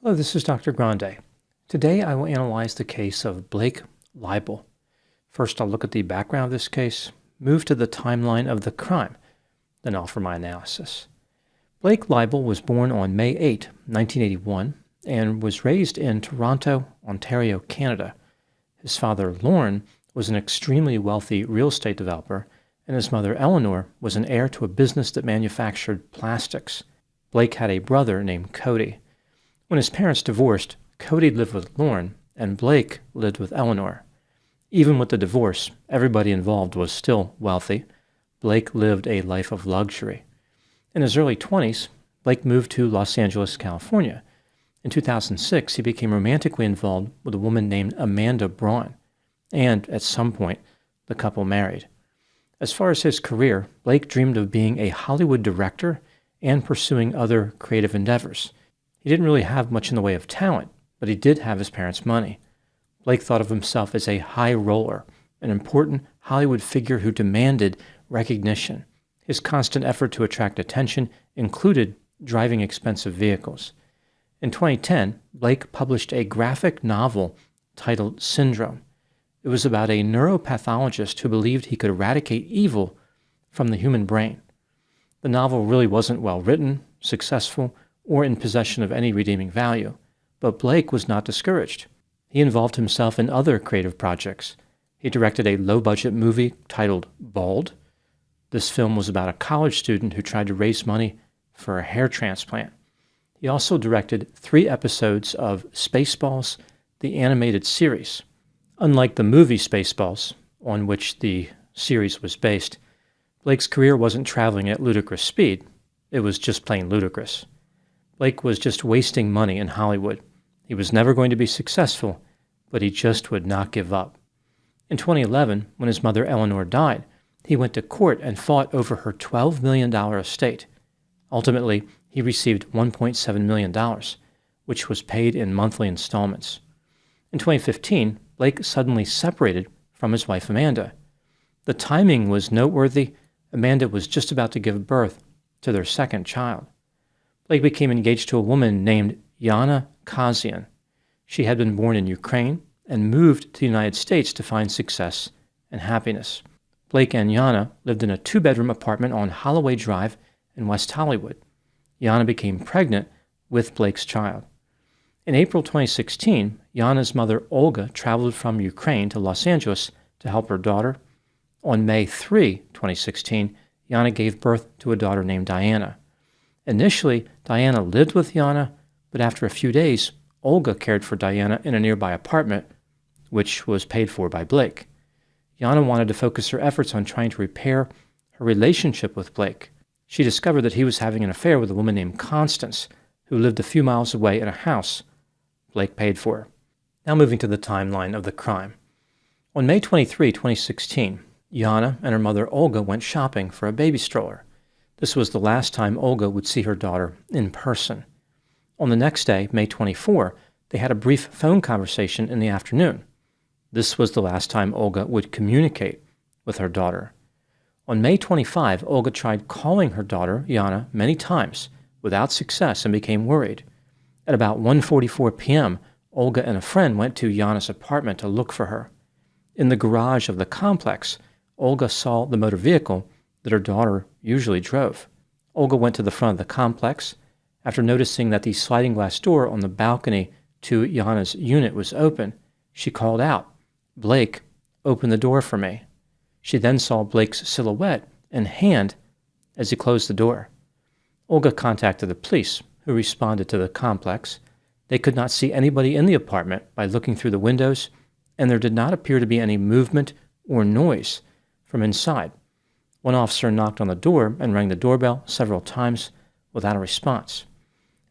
Hello, this is Dr. Grande. Today I will analyze the case of Blake Leibel. First, I'll look at the background of this case, move to the timeline of the crime, then offer my analysis. Blake Leibel was born on May 8, 1981, and was raised in Toronto, Ontario, Canada. His father, Lorne, was an extremely wealthy real estate developer, and his mother, Eleanor, was an heir to a business that manufactured plastics. Blake had a brother named Cody. When his parents divorced, Cody lived with Lorne, and Blake lived with Eleanor. Even with the divorce, everybody involved was still wealthy. Blake lived a life of luxury. In his early 20s, Blake moved to Los Angeles, California. In 2006, he became romantically involved with a woman named Amanda Braun, and at some point, the couple married. As far as his career, Blake dreamed of being a Hollywood director and pursuing other creative endeavors. He didn't really have much in the way of talent, but he did have his parents' money. Blake thought of himself as a high roller, an important Hollywood figure who demanded recognition. His constant effort to attract attention included driving expensive vehicles. In 2010, Blake published a graphic novel titled Syndrome. It was about a neuropathologist who believed he could eradicate evil from the human brain. The novel really wasn't well written, successful, or in possession of any redeeming value, but Blake was not discouraged. He involved himself in other creative projects. He directed a low-budget movie titled Bald. This film was about a college student who tried to raise money for a hair transplant. He also directed 3 episodes of Spaceballs, the animated series. Unlike the movie Spaceballs, on which the series was based, Blake's career wasn't traveling at ludicrous speed. It was just plain ludicrous. Blake was just wasting money in Hollywood. He was never going to be successful, but he just would not give up. In 2011, when his mother Eleanor died, he went to court and fought over her $12 million estate. Ultimately, he received $1.7 million, which was paid in monthly installments. In 2015, Blake suddenly separated from his wife Amanda. The timing was noteworthy. Amanda was just about to give birth to their second child. Blake became engaged to a woman named Yana Kazian. She had been born in Ukraine and moved to the United States to find success and happiness. Blake and Yana lived in a 2-bedroom apartment on Holloway Drive in West Hollywood. Yana became pregnant with Blake's child. In April 2016, Yana's mother Olga traveled from Ukraine to Los Angeles to help her daughter. On May 3, 2016, Yana gave birth to a daughter named Diana. Initially, Diana lived with Yana, but after a few days, Olga cared for Diana in a nearby apartment, which was paid for by Blake. Yana wanted to focus her efforts on trying to repair her relationship with Blake. She discovered that he was having an affair with a woman named Constance, who lived a few miles away in a house Blake paid for. Now moving to the timeline of the crime. On May 23, 2016, Yana and her mother Olga went shopping for a baby stroller. This was the last time Olga would see her daughter in person. On the next day, May 24, they had a brief phone conversation in the afternoon. This was the last time Olga would communicate with her daughter. On May 25, Olga tried calling her daughter, Yana, many times without success and became worried. At about 1:44 p.m., Olga and a friend went to Yana's apartment to look for her. In the garage of the complex, Olga saw the motor vehicle that her daughter usually drove. Olga went to the front of the complex. After noticing that the sliding glass door on the balcony to Yana's unit was open, she called out, "Blake, open the door for me." She then saw Blake's silhouette and hand as he closed the door. Olga contacted the police, who responded to the complex. They could not see anybody in the apartment by looking through the windows, and there did not appear to be any movement or noise from inside. One officer knocked on the door and rang the doorbell several times without a response.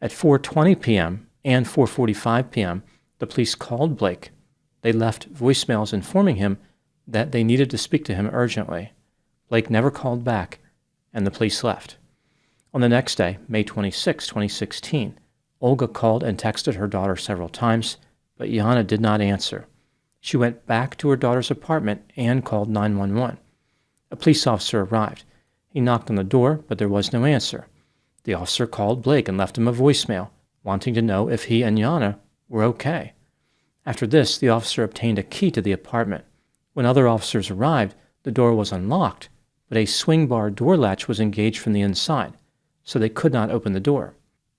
At 4:20 p.m. and 4:45 p.m., the police called Blake. They left voicemails informing him that they needed to speak to him urgently. Blake never called back, and the police left. On the next day, May 26, 2016, Olga called and texted her daughter several times, but Yana did not answer. She went back to her daughter's apartment and called 911. A police officer arrived. He knocked on the door, but there was no answer. The officer called Blake and left him a voicemail, wanting to know if he and Yana were okay. After this, the officer obtained a key to the apartment. When other officers arrived, the door was unlocked, but a swing bar door latch was engaged from the inside, so they could not open the door.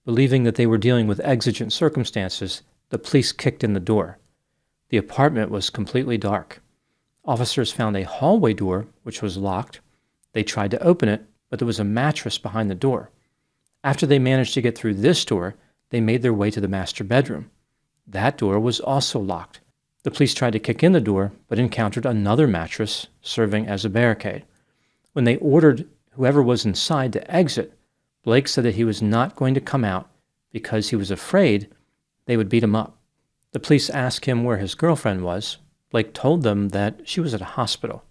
Believing that they were dealing with exigent circumstances, the police kicked in the door. The apartment was completely dark. Officers found a hallway door, which was locked. They tried to open it, but there was a mattress behind the door. After they managed to get through this door, they made their way to the master bedroom. That door was also locked. The police tried to kick in the door, but encountered another mattress serving as a barricade. When they ordered whoever was inside to exit, Blake said that he was not going to come out because he was afraid they would beat him up. The police asked him where his girlfriend was. Blake told them that she was at a hospital.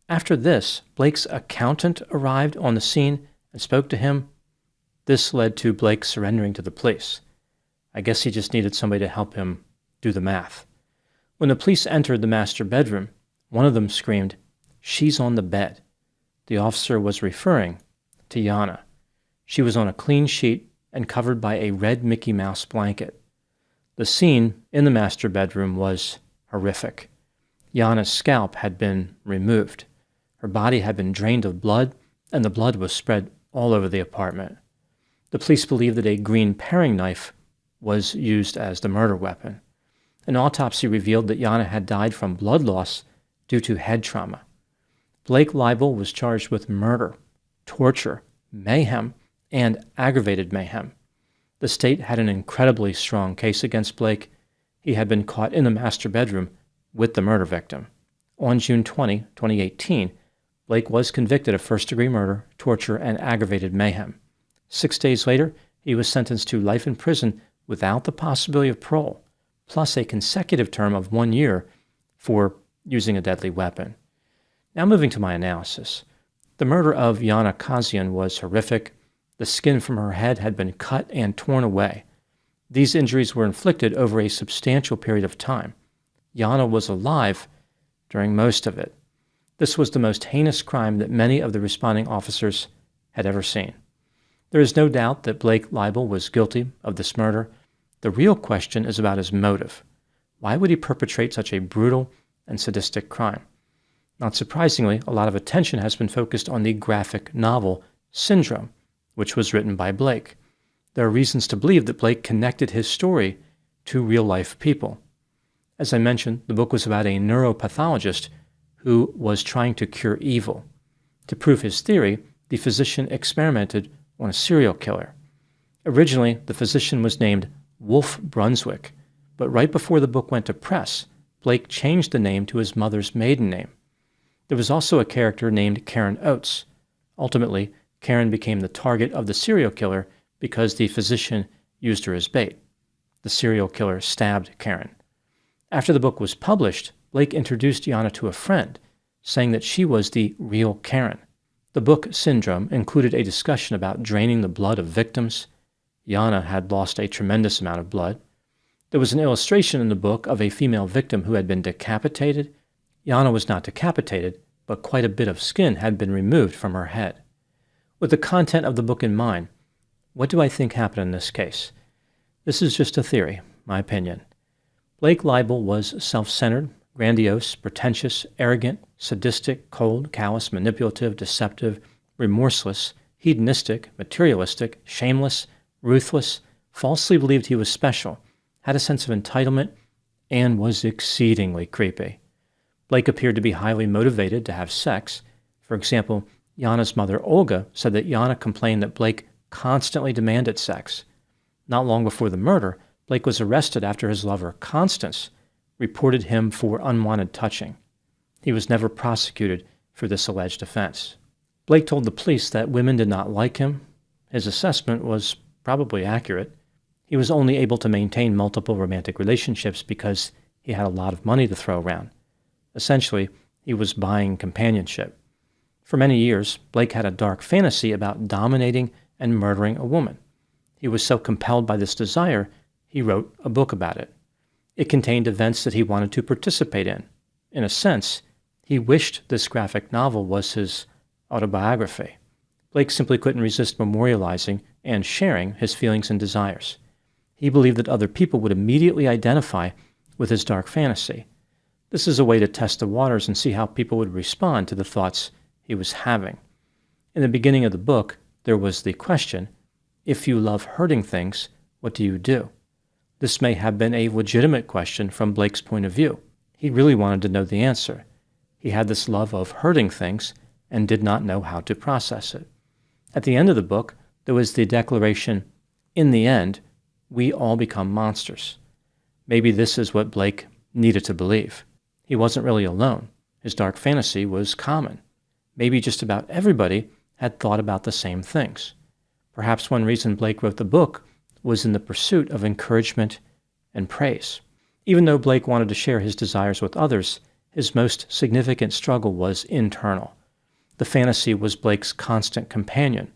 After this, Blake's accountant arrived on the scene and spoke to him. This led to Blake surrendering to the police. I guess he just needed somebody to help him do the math. When the police entered the master bedroom, one of them screamed, "She's on the bed." The officer was referring to Yana. She was on a clean sheet and covered by a red Mickey Mouse blanket. The scene in the master bedroom was horrific. Yana's scalp had been removed. Her body had been drained of blood, and the blood was spread all over the apartment. The police believed that a green paring knife was used as the murder weapon. An autopsy revealed that Yana had died from blood loss due to head trauma. Blake Leibel was charged with murder, torture, mayhem, and aggravated mayhem. The state had an incredibly strong case against Blake. He had been caught in the master bedroom with the murder victim. On June 20, 2018, Blake was convicted of first-degree murder, torture, and aggravated mayhem. 6 days later, he was sentenced to life in prison without the possibility of parole, plus a consecutive term of 1 year for using a deadly weapon. Now moving to my analysis. The murder of Yana Kazian was horrific. The skin from her head had been cut and torn away. These injuries were inflicted over a substantial period of time. Yana was alive during most of it. This was the most heinous crime that many of the responding officers had ever seen. There is no doubt that Blake Leibel was guilty of this murder. The real question is about his motive. Why would he perpetrate such a brutal and sadistic crime? Not surprisingly, a lot of attention has been focused on the graphic novel Syndrome, which was written by Blake. There are reasons to believe that Blake connected his story to real-life people. As I mentioned, the book was about a neuropathologist who was trying to cure evil. To prove his theory, the physician experimented on a serial killer. Originally, the physician was named Wolf Brunswick, but right before the book went to press, Blake changed the name to his mother's maiden name. There was also a character named Karen Oates. Ultimately, Karen became the target of the serial killer because the physician used her as bait. The serial killer stabbed Karen. After the book was published, Blake introduced Yana to a friend, saying that she was the real Karen. The book Syndrome included a discussion about draining the blood of victims. Yana had lost a tremendous amount of blood. There was an illustration in the book of a female victim who had been decapitated. Yana was not decapitated, but quite a bit of skin had been removed from her head. With the content of the book in mind, what do I think happened in this case? This is just a theory, my opinion. Blake Leibel was self-centered, grandiose, pretentious, arrogant, sadistic, cold, callous, manipulative, deceptive, remorseless, hedonistic, materialistic, shameless, ruthless, falsely believed he was special, had a sense of entitlement, and was exceedingly creepy. Blake appeared to be highly motivated to have sex. For example, Yana's mother, Olga, said that Yana complained that Blake constantly demanded sex. Not long before the murder, Blake was arrested after his lover, Constance, reported him for unwanted touching. He was never prosecuted for this alleged offense. Blake told the police that women did not like him. His assessment was probably accurate. He was only able to maintain multiple romantic relationships because he had a lot of money to throw around. Essentially, he was buying companionship. For many years, Blake had a dark fantasy about dominating and murdering a woman. He was so compelled by this desire, he wrote a book about it. It contained events that he wanted to participate in. In a sense, he wished this graphic novel was his autobiography. Blake simply couldn't resist memorializing and sharing his feelings and desires. He believed that other people would immediately identify with his dark fantasy. This is a way to test the waters and see how people would respond to the thoughts he was having. In the beginning of the book, there was the question, if you love hurting things, what do you do? This may have been a legitimate question from Blake's point of view. He really wanted to know the answer. He had this love of hurting things and did not know how to process it. At the end of the book, there was the declaration, in the end, we all become monsters. Maybe this is what Blake needed to believe. He wasn't really alone. His dark fantasy was common. Maybe just about everybody had thought about the same things. Perhaps one reason Blake wrote the book was in the pursuit of encouragement and praise. Even though Blake wanted to share his desires with others, his most significant struggle was internal. The fantasy was Blake's constant companion,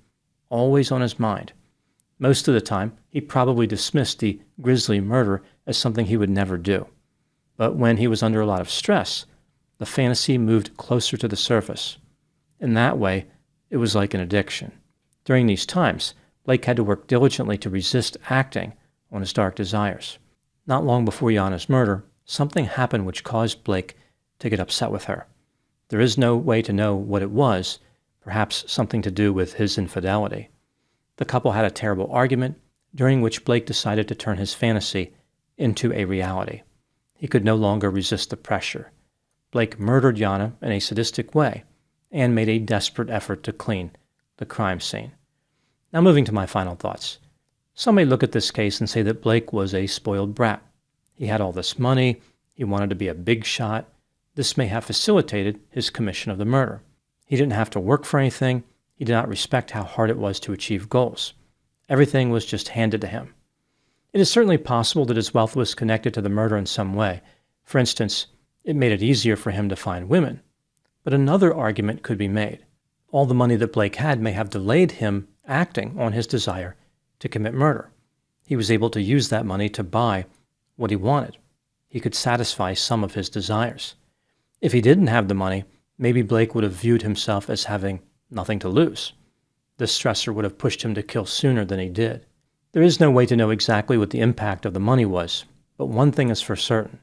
always on his mind. Most of the time, he probably dismissed the Grisly murder as something he would never do. But when he was under a lot of stress, the fantasy moved closer to the surface. In that way, it was like an addiction. During these times, Blake had to work diligently to resist acting on his dark desires. Not long before Yana's murder, something happened which caused Blake to get upset with her. There is no way to know what it was, perhaps something to do with his infidelity. The couple had a terrible argument, during which Blake decided to turn his fantasy into a reality. He could no longer resist the pressure. Blake murdered Yana in a sadistic way and made a desperate effort to clean the crime scene. Now moving to my final thoughts. Some may look at this case and say that Blake was a spoiled brat. He had all this money, he wanted to be a big shot. This may have facilitated his commission of the murder. He didn't have to work for anything. He did not respect how hard it was to achieve goals. Everything was just handed to him. It is certainly possible that his wealth was connected to the murder in some way. For instance, it made it easier for him to find women. But another argument could be made. All the money that Blake had may have delayed him acting on his desire to commit murder. He was able to use that money to buy what he wanted. He could satisfy some of his desires. If he didn't have the money, maybe Blake would have viewed himself as having nothing to lose. This stressor would have pushed him to kill sooner than he did. There is no way to know exactly what the impact of the money was, but one thing is for certain.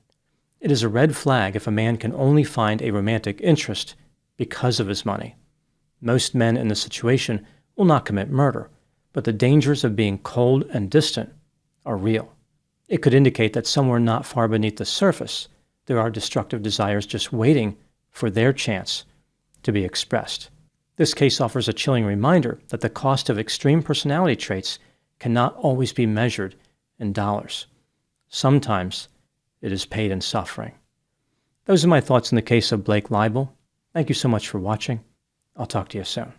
It is a red flag if a man can only find a romantic interest because of his money. Most men in this situation will not commit murder, but the dangers of being cold and distant are real. It could indicate that somewhere not far beneath the surface, there are destructive desires just waiting for their chance to be expressed. This case offers a chilling reminder that the cost of extreme personality traits cannot always be measured in dollars. Sometimes it is paid in suffering. Those are my thoughts in the case of Blake Leibel. Thank you so much for watching. I'll talk to you soon.